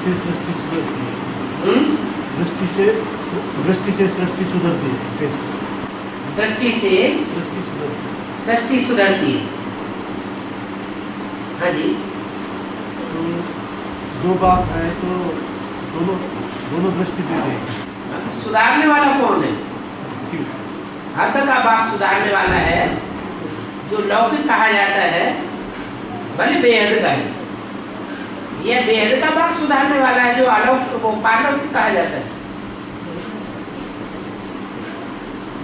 से सृष्टि सुधरती है। दृष्टि से सृष्टि सुधरती है। कैसे? दृष्टि से सृष्टि सुधरती है। सृष्टि सुधरती है। हाँ जी। तो दो बाप है तो दोनों दृष्टि दे देंगे। सुधारने वाला कौन है? शिव। हद का बाप सुधारने वाला है, जो लौकिक कहा जाता है, भले बेहद का है। यह बेहद का बाप सुधारने वाला है, जो अलौकिक को पारलौकिक कहा जाता है।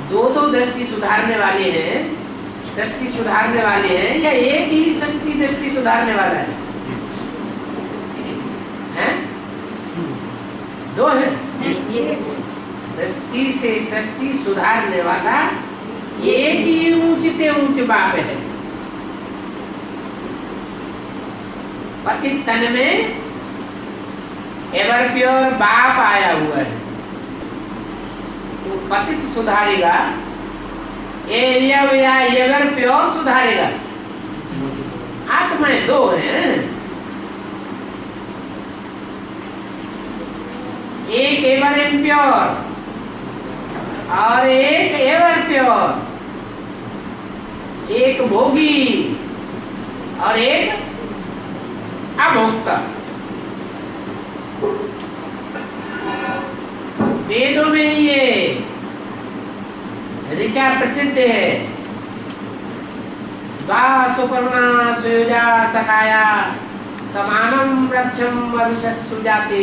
दो दृष्टि सुधारने वाले हैं, सृष्टि सुधारने वाले हैं, या एक ही सृष्टि दृष्टि सुधारने वाला है? हैं? दो है। दृष्टि से सृष्टि सुधारने वाला एक ही ऊंचते ऊंच बाप है। पतित तन में एवर प्योर बाप आया हुआ है, तो पतित सुधारेगा, एवर प्योर सुधारेगा। आत्माएं दो हैं, एक एवर इम्प्योर और एक एवर प्योर, एक भोगी और एक अभोक्ता। वेदों में ये ऋचा प्रसिद्ध है। सुपर्णा सुयोजा सखाया समानम वृक्षम अभिषस्तु जाते।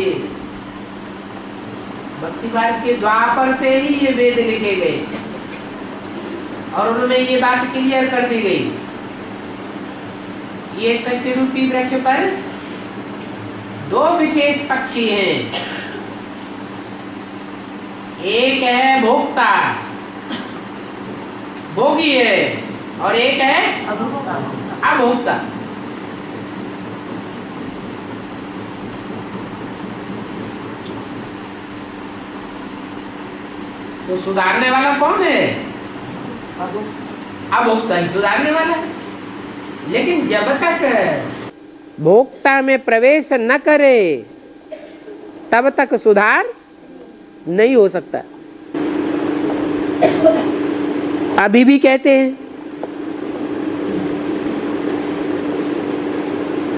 भक्ति मार्ग के द्वापर से ही ये वेद लिखे गए और उनमें ये बात क्लियर कर दी गई। ये सत्य रूपी वृक्ष पर दो विशेष पक्षी हैं, एक है भोक्ता, भोगी है, और एक है अभोक्ता। तो सुधारने वाला कौन है? अभोक्ता ही सुधारने वाला है। लेकिन जब तक भोक्ता में प्रवेश न करे तब तक सुधार नहीं हो सकता। अभी भी कहते हैं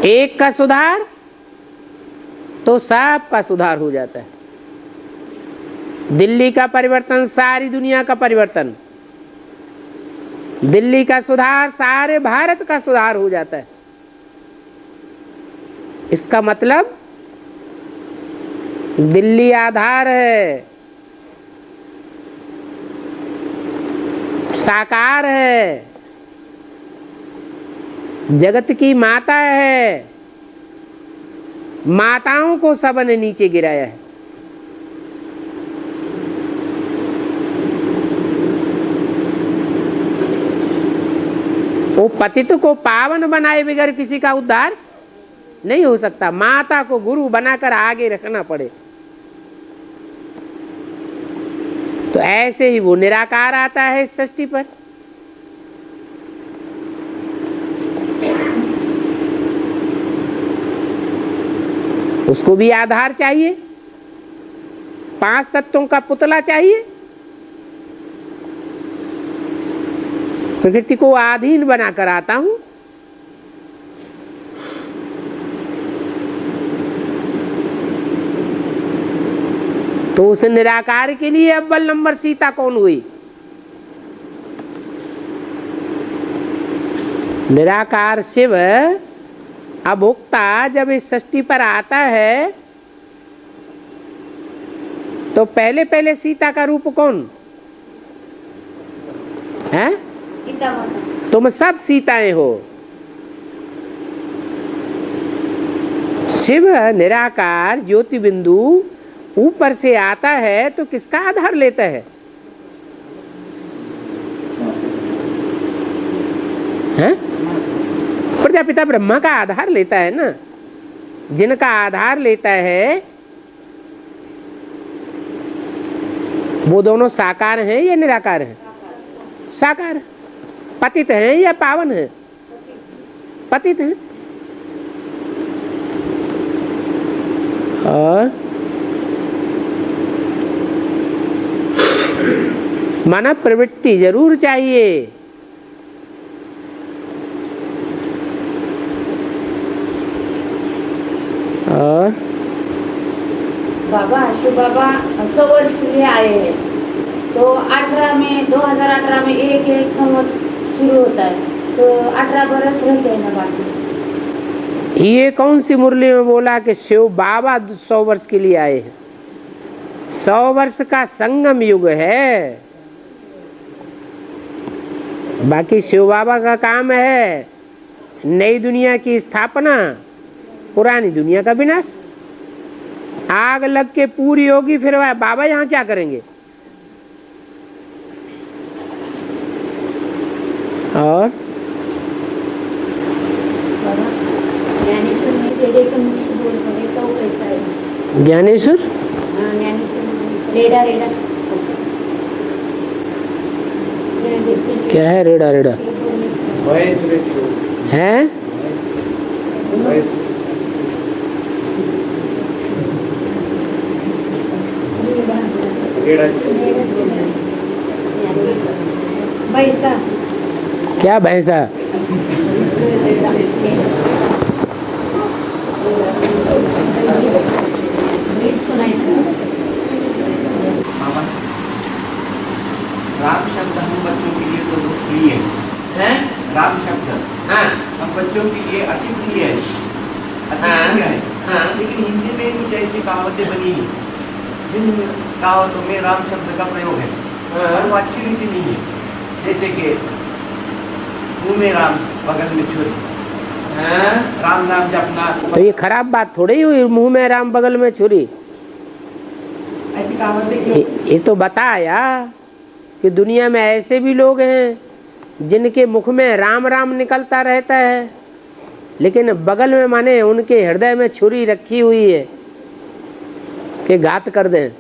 एक का सुधार तो सब का सुधार हो जाता है। दिल्ली का परिवर्तन सारी दुनिया का परिवर्तन, दिल्ली का सुधार सारे भारत का सुधार हो जाता है। इसका मतलब दिल्ली आधार है, साकार है, जगत की माता है, माताओं को सबने नीचे गिराया है। वो पतित को पावन बनाए बगैर किसी का उद्धार नहीं हो सकता। माता को गुरु बनाकर आगे रखना पड़े। तो ऐसे ही वो निराकार आता है इस सृष्टि पर। उसको भी आधार चाहिए, 5 तत्वों का पुतला चाहिए। प्रकृति को अधीन बनाकर आता हूं। तो उस निराकार के लिए अव्वल नंबर सीता कौन हुई? निराकार शिव अभोक्ता जब इस सृष्टि पर आता है तो पहले पहले सीता का रूप कौन है? तुम सब सीताएं हो। शिव निराकार ज्योति बिंदु ऊपर से आता है तो किसका आधार लेता है? प्रजापिता ब्रह्मा का आधार लेता है ना। जिनका आधार लेता है वो दोनों साकार हैं या निराकार हैं? साकार। पतित हैं या पावन हैं? पतित हैं। और माना प्रवृत्ति जरूर चाहिए। और बाबा शिव बाबा 100 वर्ष के लिए आए हैं, तो 18 में 2018 में एक संवत शुरू होता है, तो 18 बरस रहते हैं ना बाकी। ये कौन सी मुरली में बोला कि शिव बाबा 100 वर्ष के लिए आए हैं? 100 वर्ष का संगम युग है। बाकी शिव बाबा का काम है नई दुनिया की स्थापना, पुरानी दुनिया का विनाश। आग लग के पूरी होगी, फिर बाबा यहाँ क्या करेंगे? और ज्ञानेश्वर में रेड़े का मिक्स बोल रहे तो कैसा है? ज्ञानेश्वर रेड़ा रेड़ा क्या है? रेड़ा रेड़ा है? भैंसा क्या भैंसा? राम शब्द हम बच्चों के लिए तो बहुत प्रिय है। राम शब्द हम बच्चों के लिए अति प्रिय है, अति प्रिय है। लेकिन हिंदी में कुछ ऐसी कहावतें बनी है जिन कहावतों में राम शब्द का प्रयोग है और वो अच्छी रीति नहीं है। जैसे कि मुँह में राम बगल में छुरी, राम नाम जपना। तो ये खराब बात थोड़ी हुई, मुंह में राम बगल में छुरी। ऐसी कहावतें क्यों? ये तो बताया कि दुनिया में ऐसे भी लोग हैं जिनके मुख में राम राम निकलता रहता है, लेकिन बगल में माने उनके हृदय में छुरी रखी हुई है कि घात कर दें।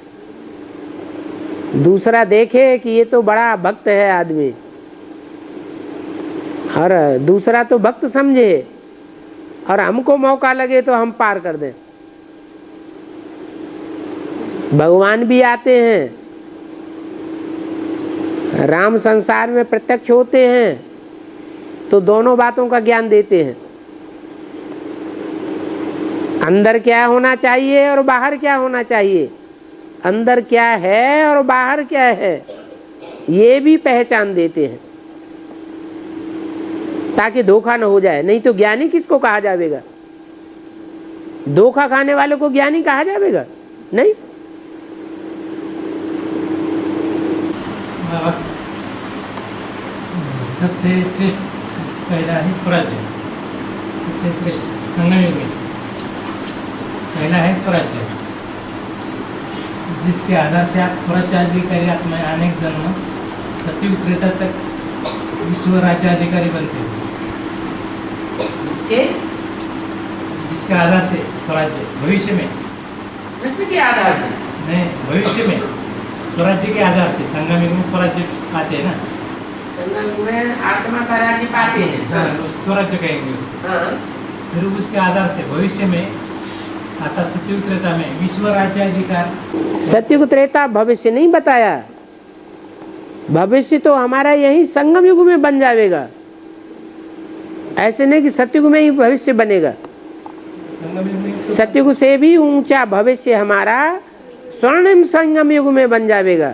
दूसरा देखे कि ये तो बड़ा भक्त है आदमी, और दूसरा तो भक्त समझे, और हमको मौका लगे तो हम पार कर दें। भगवान भी आते हैं, राम संसार में प्रत्यक्ष होते हैं, तो दोनों बातों का ज्ञान देते हैं। अंदर क्या होना चाहिए और बाहर क्या होना चाहिए, अंदर क्या है और बाहर क्या है, ये भी पहचान देते हैं ताकि धोखा न हो जाए। नहीं तो ज्ञानी किसको कहा जाएगा? धोखा खाने वाले को ज्ञानी कहा जाएगा? नहीं। सबसे श्रेष्ठ पहला है स्वराज्य, सबसे श्रेष्ठ संगम युग में पहला है स्वराज्य, जिसके आधार से आप स्वराज्याधिकारी आत्मा अनेक जन्म सत्युग त्रेता तक विश्व राज्याधिकारी बनते हैं। जिसके आधार से स्वराज्य भविष्य में, कृष्ण के आधार से नहीं, भविष्य में स्वराज्य के आधार से संगम युग में स्वराज्य आते हैं ना, संगम में आत्मा का राज्य पाते हैं, स्वराज्य कहेंगे उसको। फिर उसके आधार से भविष्य में आता सत्युग त्रेता में विश्व राज्याधिकार। सत्युग त्रेता भविष्य नहीं बताया, भविष्य तो हमारा यही संगम युग में बन जाएगा। ऐसे नहीं कि सत्युग में ही भविष्य बनेगा, सत्युग से भी ऊंचा भविष्य हमारा स्वर्णिम संगम युग में बन जाएगा।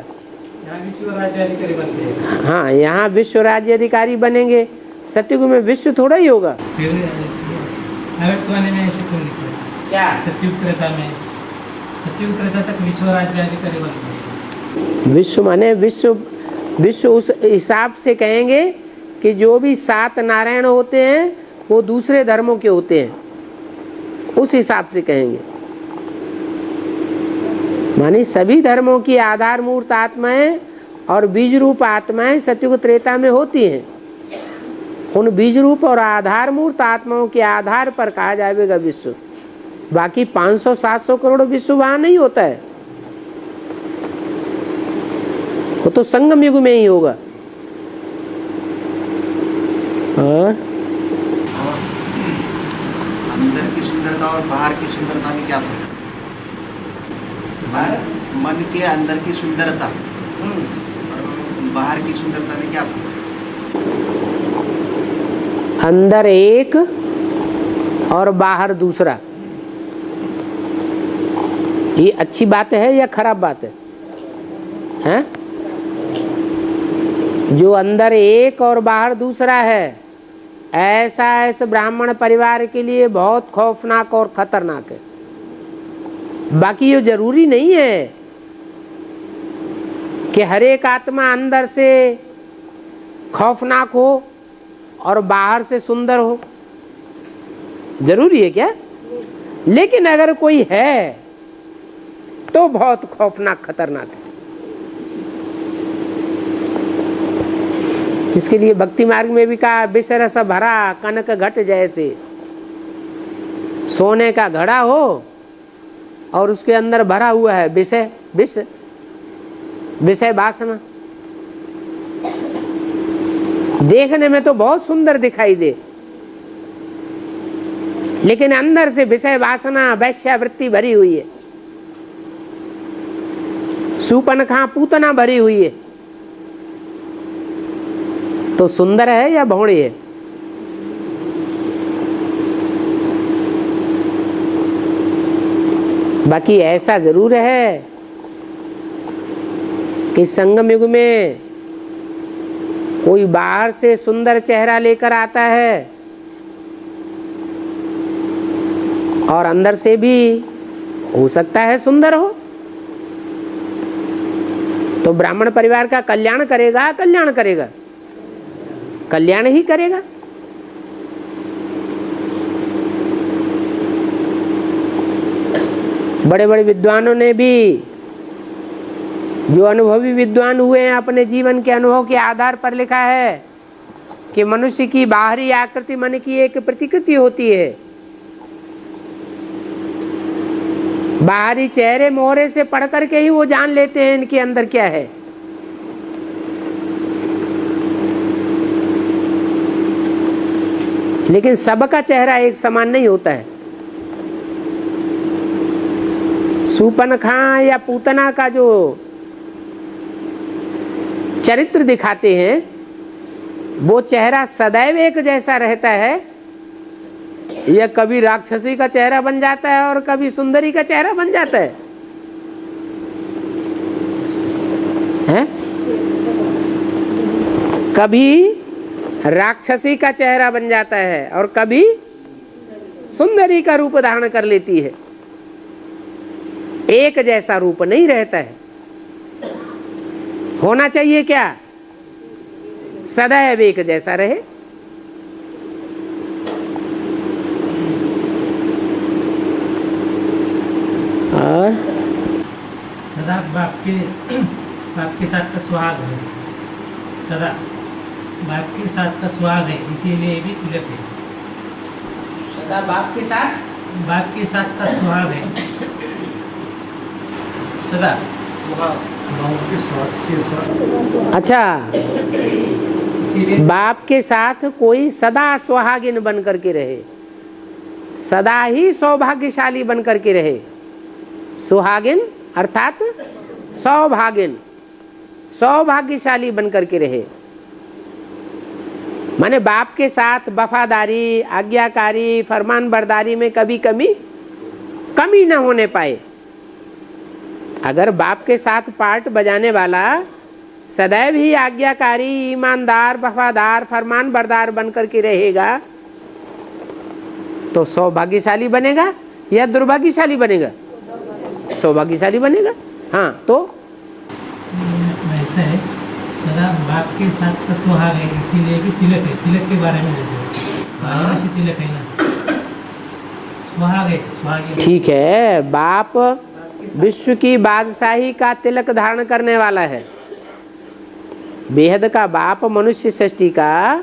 विश्व राज्याधिकारी बनते हैं। हाँ, यहाँ विश्व राज्य अधिकारी बनेंगे, सत्युग में विश्व थोड़ा ही होगा। फिर अव्यक्तवाणी में ऐसे क्यों लिखा है? क्या सत्युग त्रेता में, सत्युग त्रेता तक विश्व राज्याधिकारी बनते हैं। विश्व माने विश्व, विश्व उस हिसाब से कहेंगे कि जो भी 7 नारायण होते हैं वो दूसरे धर्मों के होते हैं, उस हिसाब से कहेंगे। माने सभी धर्मों की आधार मूर्त आत्माएं और बीज रूप आत्माएं सत्युग त्रेता में होती हैं। उन बीज रूप और आधार मूर्त आत्माओं के आधार पर कहा जाएगा विश्व। बाकी 500-700 करोड़ विश्व वहां नहीं होता है, वो तो संगम युग में ही होगा। और अंदर की सुंदरता और बाहर की सुंदरता में क्या फर्क है? मन के अंदर की सुंदरता बाहर की सुंदरता में क्या फर्क? अंदर एक और बाहर दूसरा, ये अच्छी बात है या खराब बात है? हैं? जो अंदर एक और बाहर दूसरा है, ऐसा इस ब्राह्मण परिवार के लिए बहुत खौफनाक और खतरनाक है। बाकी ये जरूरी नहीं है कि हर एक आत्मा अंदर से खौफनाक हो और बाहर से सुंदर हो, जरूरी है क्या? लेकिन अगर कोई है तो बहुत खौफनाक खतरनाक है। इसके लिए भक्ति मार्ग में भी कहा, विषरस भरा कनक घट जैसे, सोने का घड़ा हो और उसके अंदर भरा हुआ है विषय, विषय वासना। देखने में तो बहुत सुंदर दिखाई दे, लेकिन अंदर से विषय वासना वैश्यावृत्ति भरी हुई है, सूपनखा पूतना भरी हुई है, तो सुंदर है या भौड़ी है? बाकी ऐसा जरूर है कि संगम युग में कोई बाहर से सुंदर चेहरा लेकर आता है और अंदर से भी हो सकता है सुंदर हो, तो ब्राह्मण परिवार का कल्याण करेगा, कल्याण करेगा, कल्याण ही करेगा। बड़े बड़े विद्वानों ने भी, जो अनुभवी विद्वान हुए हैं, अपने जीवन के अनुभव के आधार पर लिखा है कि मनुष्य की बाहरी आकृति मन की एक प्रतिकृति होती है। बाहरी चेहरे मोहरे से पढ़ करके ही वो जान लेते हैं इनके अंदर क्या है। लेकिन सबका चेहरा एक समान नहीं होता है। सूपनखा या पूतना का जो चरित्र दिखाते हैं, वो चेहरा सदैव एक जैसा रहता है, या कभी राक्षसी का चेहरा बन जाता है और कभी सुंदरी का चेहरा बन जाता है, हैं? कभी राक्षसी का चेहरा बन जाता है और कभी सुंदरी का रूप धारण कर लेती है। एक जैसा रूप नहीं रहता है। होना चाहिए क्या? सदैव एक जैसा रहे। और सदा बाप के साथ का सुहाग है, सदा बाप के साथ का सुहाग है, इसीलिए भी तिलक है। सदा बाप के साथ का सुहाग है, सदा सुहाग बाप के साथ अच्छा, बाप के साथ कोई सदा सुहागिन बन करके रहे, सदा ही सौभाग्यशाली बन करके रहे। सुहागिन अर्थात सौभागिन, सौभाग्यशाली बन करके रहे। माने बाप के साथ वफादारी, आज्ञाकारी, फरमान बरदारी में कभी कमी न होने पाए। अगर बाप के साथ पार्ट बजाने वाला सदैव ही आज्ञाकारी, ईमानदार, वफादार, फरमान बरदार बन करके रहेगा, तो सौभाग्यशाली बनेगा या दुर्भाग्यशाली बनेगा? सौभाग्यशाली बनेगा। हाँ, तो ऐसा है, सदा बाप के साथ का सुहाग है, इसीलिए भी तिलक है। तिलक के बारे में देखो, तिलक है ना, सुहाग है, सुहाग। ठीक है, बाप विश्व की बादशाही का तिलक धारण करने वाला है। बेहद का बाप मनुष्य सृष्टि का,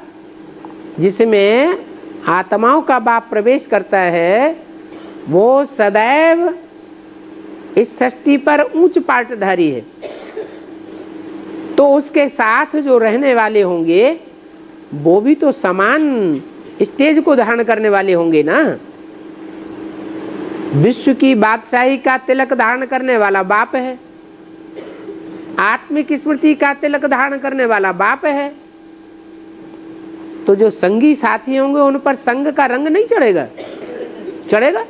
जिसमें आत्माओं का बाप प्रवेश करता है, वो सदैव इस सृष्टि पर उच्च पाटधारी है। तो उसके साथ जो रहने वाले होंगे वो भी तो समान स्टेज को धारण करने वाले होंगे ना। विश्व की बादशाही का तिलक धारण करने वाला बाप है, आत्मिक स्मृति का तिलक धारण करने वाला बाप है। तो जो संगी साथी होंगे उन पर संग का रंग नहीं चढ़ेगा, चढ़ेगा?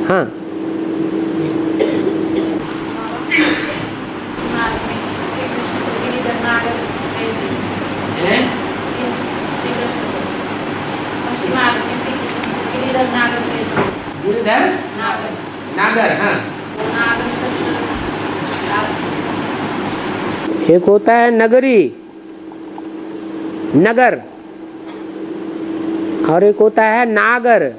हाँ, गिरधर नागर। हाँ, एक होता है नगरी, नगर, और एक होता है नागर।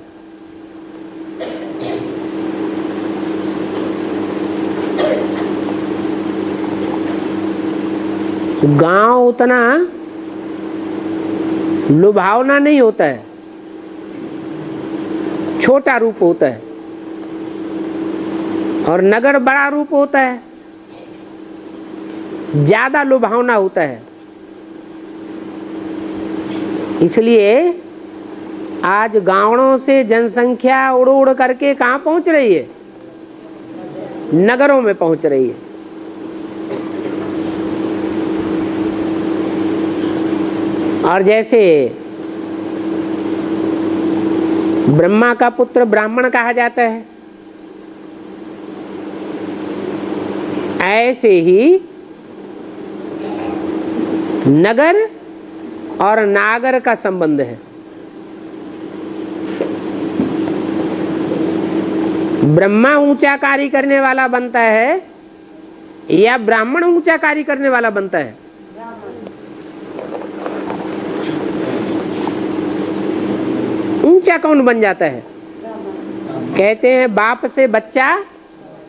गांव उतना लुभावना नहीं होता है, छोटा रूप होता है, और नगर बड़ा रूप होता है, ज्यादा लुभावना होता है। इसलिए आज गांवों से जनसंख्या उड़ उड़ करके कहां पहुंच रही है? नगरों में पहुंच रही है। और जैसे ब्रह्मा का पुत्र ब्राह्मण कहा जाता है, ऐसे ही नगर और नागर का संबंध है। ब्रह्मा ऊंचा कार्य करने वाला बनता है या ब्राह्मण ऊंचा कार्य करने वाला बनता है? ऊंचा कौन बन जाता है? कहते हैं बाप से बच्चा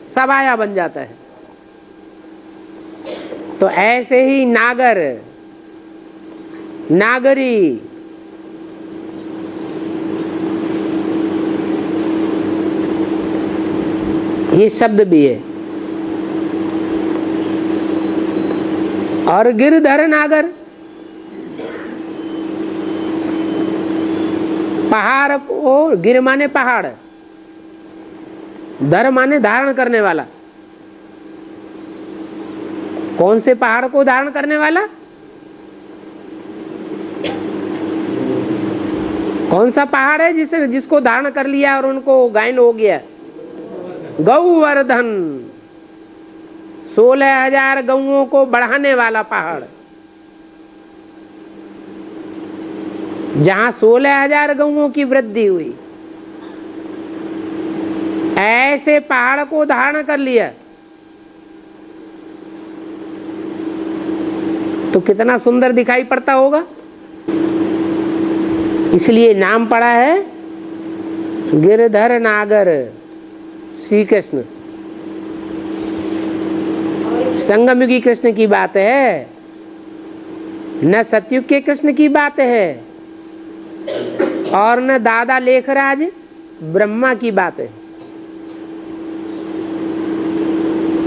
सवाया बन जाता है। तो ऐसे ही नागर, नागरी, ये शब्द भी है। और गिरधर नागर, पहाड़ को, गिर माने पहाड़, धर माने धारण करने वाला। कौन से पहाड़ को धारण करने वाला? कौन सा पहाड़ है जिसको धारण कर लिया और उनको गायन हो गया? गौवर्धन, 16,000 गौओं को बढ़ाने वाला पहाड़। जहां 16,000 गौओं की वृद्धि हुई, ऐसे पहाड़ को धारण कर लिया तो कितना सुंदर दिखाई पड़ता होगा। इसलिए नाम पड़ा है गिरधर नागर। श्री कृष्ण संगमयुगी कृष्ण की बात है, न सतयुग के कृष्ण की बात है, और न दादा लेखराज ब्रह्मा की बात है।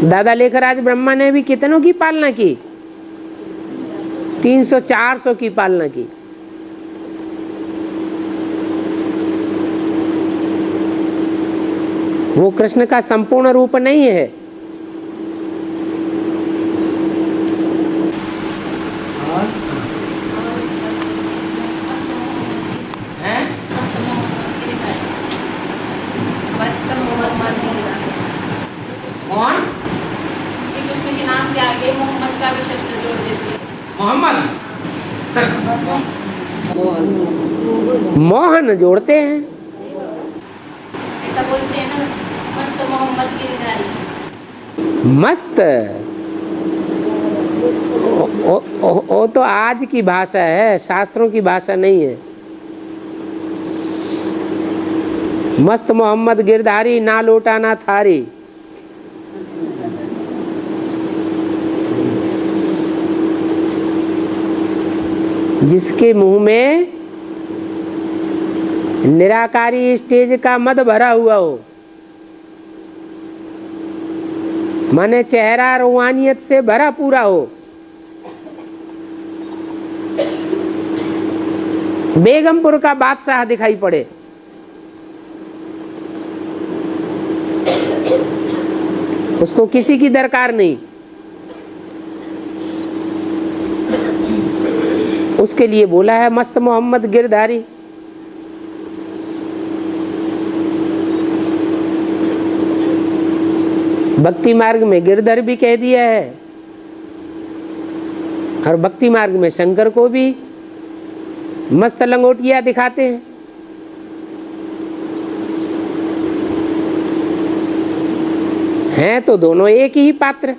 दादा लेखराज ब्रह्मा ने भी कितनों की पालना की? 300-400 की पालना की। वो कृष्ण का संपूर्ण रूप नहीं है। मोहन जोड़ते हैं, ऐसा बोलते हैं ना, मस्त मोहम्मद गिरधारी। मस्त वो तो आज की भाषा है, शास्त्रों की भाषा नहीं है। मस्त मोहम्मद गिरधारी, ना लोटा ना थारी। जिसके मुंह में निराकारी स्टेज का मद भरा हुआ हो, माने चेहरा रूहानियत से भरा पूरा हो, बेगमपुर का बादशाह दिखाई पड़े, उसको किसी की दरकार नहीं। उसके लिए बोला है मस्त मोहम्मद गिरधारी। भक्ति मार्ग में गिरधर भी कह दिया है और भक्ति मार्ग में शंकर को भी मस्त लंगोटिया दिखाते हैं। हैं तो दोनों एक ही पात्र।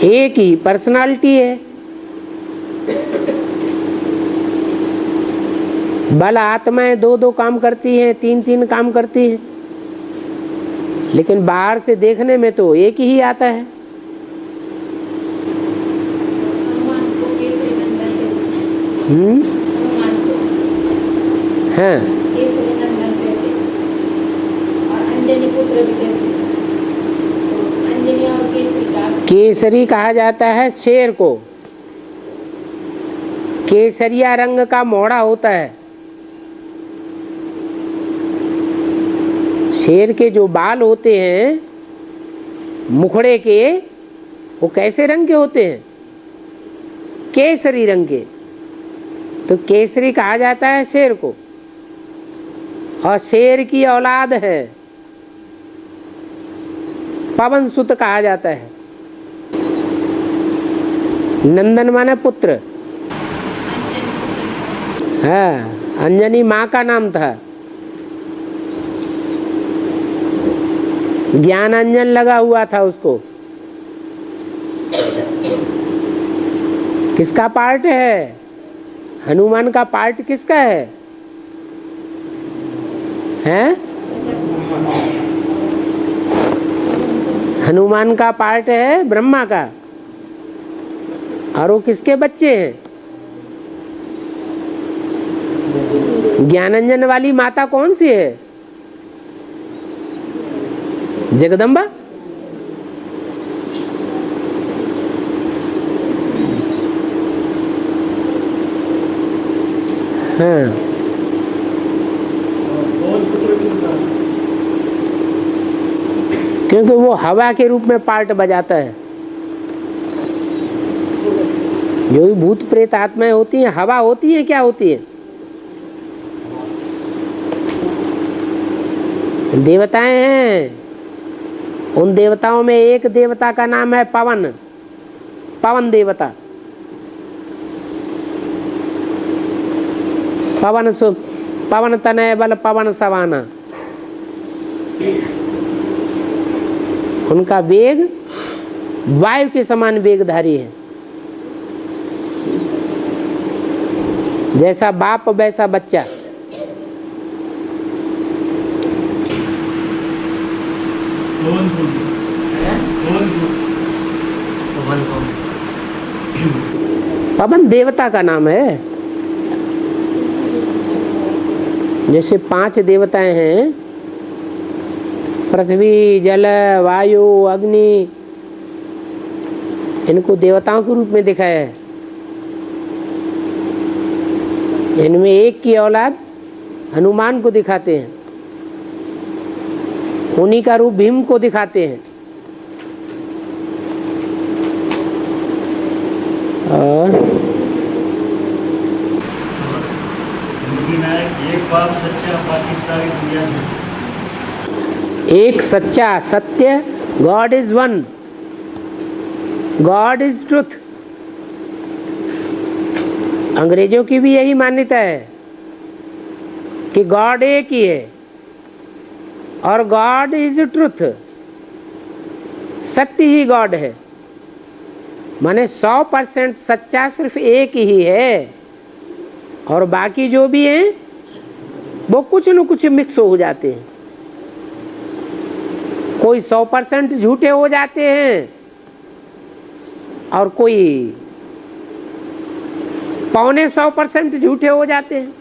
एक ही पर्सनालिटी है। भला आत्माएं दो दो काम करती हैं, तीन तीन काम करती हैं, लेकिन बाहर से देखने में तो एक ही आता है। हाँ, केसरी कहा जाता है शेर को। केसरिया रंग का मोड़ा होता है। शेर के जो बाल होते हैं मुखड़े के, वो कैसे रंग के होते हैं? केसरी रंग के। तो केसरी कहा जाता है शेर को, और शेर की औलाद है पवन सुत कहा जाता है। नंदन माने पुत्र। हाँ, अंजनी माँ का नाम था। ज्ञान अंजन लगा हुआ था उसको। किसका पार्ट है? हनुमान का पार्ट किसका है? हैं? हनुमान का पार्ट है ब्रह्मा का। और वो किसके बच्चे हैं? ज्ञानांजन वाली माता कौन सी है? जगदम्बा। हाँ, क्योंकि वो हवा के रूप में पार्ट बजाता है। जो भी भूत प्रेत आत्माएं होती हैं, हवा होती है, क्या होती है? देवताएं हैं। उन देवताओं में एक देवता का नाम है पवन, पवन देवता। पवन तनय बल पवन सवाना। उनका वेग वायु के समान वेगधारी है। जैसा बाप वैसा बच्चा। पवन देवता का नाम है। जैसे 5 देवताएं हैं, पृथ्वी, जल, वायु, अग्नि, इनको देवताओं के रूप में दिखाया है। इनमें एक की औलाद हनुमान को दिखाते हैं। उन्हीं का रूप भीम को दिखाते हैं। और एक बाप सच्चा, बाकी सारी दुनिया एक सच्चा सत्य, God is one, God is truth. अंग्रेजों की भी यही मान्यता है कि गॉड एक ही है और गॉड इज ट्रुथ। सत्य ही गॉड है, माने 100% सच्चा सिर्फ एक ही है, और बाकी जो भी हैं वो कुछ न कुछ मिक्स हो जाते हैं। कोई 100% झूठे हो जाते हैं और कोई 0.25% झूठे हो जाते हैं।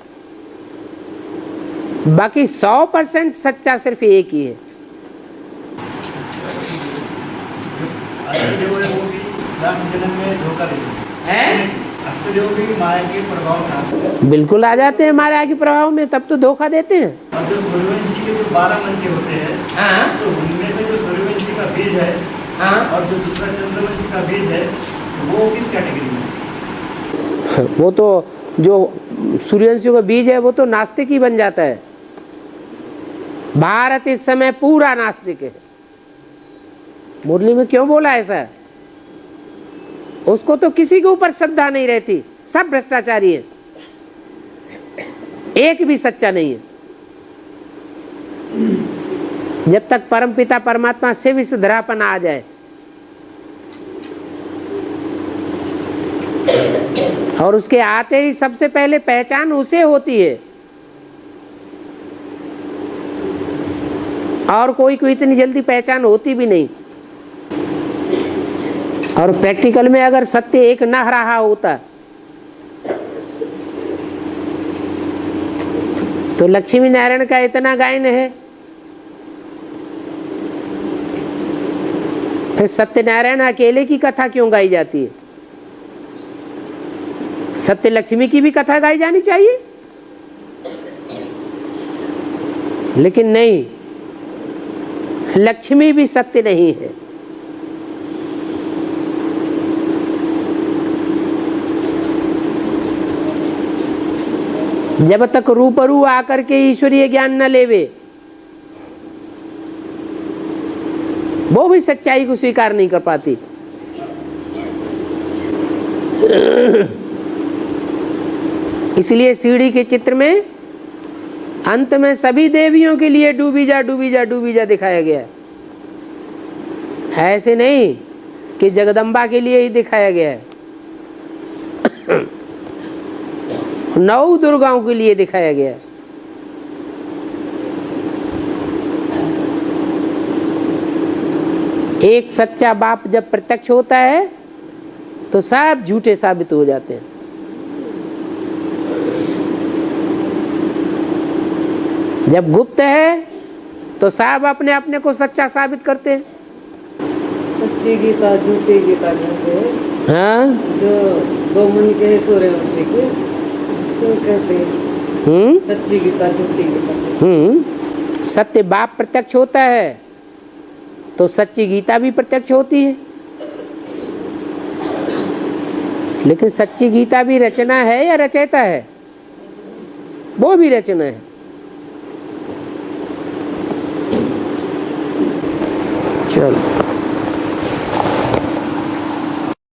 बाकी 100% सच्चा सिर्फ एक ही है। राम जन्म में धोखा है? एक्चुअली वो भी माया के प्रभाव में आते हैं। बिल्कुल आ जाते हैं माया के प्रभाव में, तब तो धोखा देते हैं। और जो सूर्यवंशी के जो 12 मन के होते हैं, हाँ तो उनमें से जो सूर्यवंशी का बीज है हाँ, और जो दूसरा चंद्रवंशी का बीज है, वो किस कैटेगरी में है? वो तो जो सूर्यवंशियों का बीज है वो तो नास्तिक ही बन जाता है। भारत इस समय पूरा नास्तिक है। मुरली में क्यों बोला ऐसा? उसको तो किसी के ऊपर श्रद्धा नहीं रहती, सब भ्रष्टाचारी है, एक भी सच्चा नहीं है। जब तक परमपिता परमात्मा से भी धरापन आ जाए, और उसके आते ही सबसे पहले पहचान उसे होती है, और कोई इतनी जल्दी पहचान होती भी नहीं। और प्रैक्टिकल में अगर सत्य एक न रहा होता तो लक्ष्मी नारायण का इतना गायन है, फिर सत्यनारायण अकेले की कथा क्यों गाई जाती है? सत्य लक्ष्मी की भी कथा गाई जानी चाहिए, लेकिन नहीं, लक्ष्मी भी सत्य नहीं है। जब तक रूबरू आकर के ईश्वरीय ज्ञान न लेवे, वो भी सच्चाई को स्वीकार नहीं कर पाती। इसलिए सीढ़ी के चित्र में अंत में सभी देवियों के लिए डूबी जा डूबी जा डूबी जा दिखाया गया है। ऐसे नहीं कि जगदम्बा के लिए ही दिखाया गया है, 9 दुर्गाओं के लिए दिखाया गया है। एक सच्चा बाप जब प्रत्यक्ष होता है तो सब झूठे साबित हो जाते हैं। जब गुप्त है तो सब अपने अपने को सच्चा साबित करते हैं। सच्ची गीता झूठी गीता कहते हैं। हाँ, जो 2 मन के है सूर्यवंशी के, उसको कहते हैं सच्ची गीता झूठी गीता। सत्य बाप प्रत्यक्ष होता है तो सच्ची गीता भी प्रत्यक्ष होती है। लेकिन सच्ची गीता भी रचना है या रचयिता है? वो भी रचना है। चलो।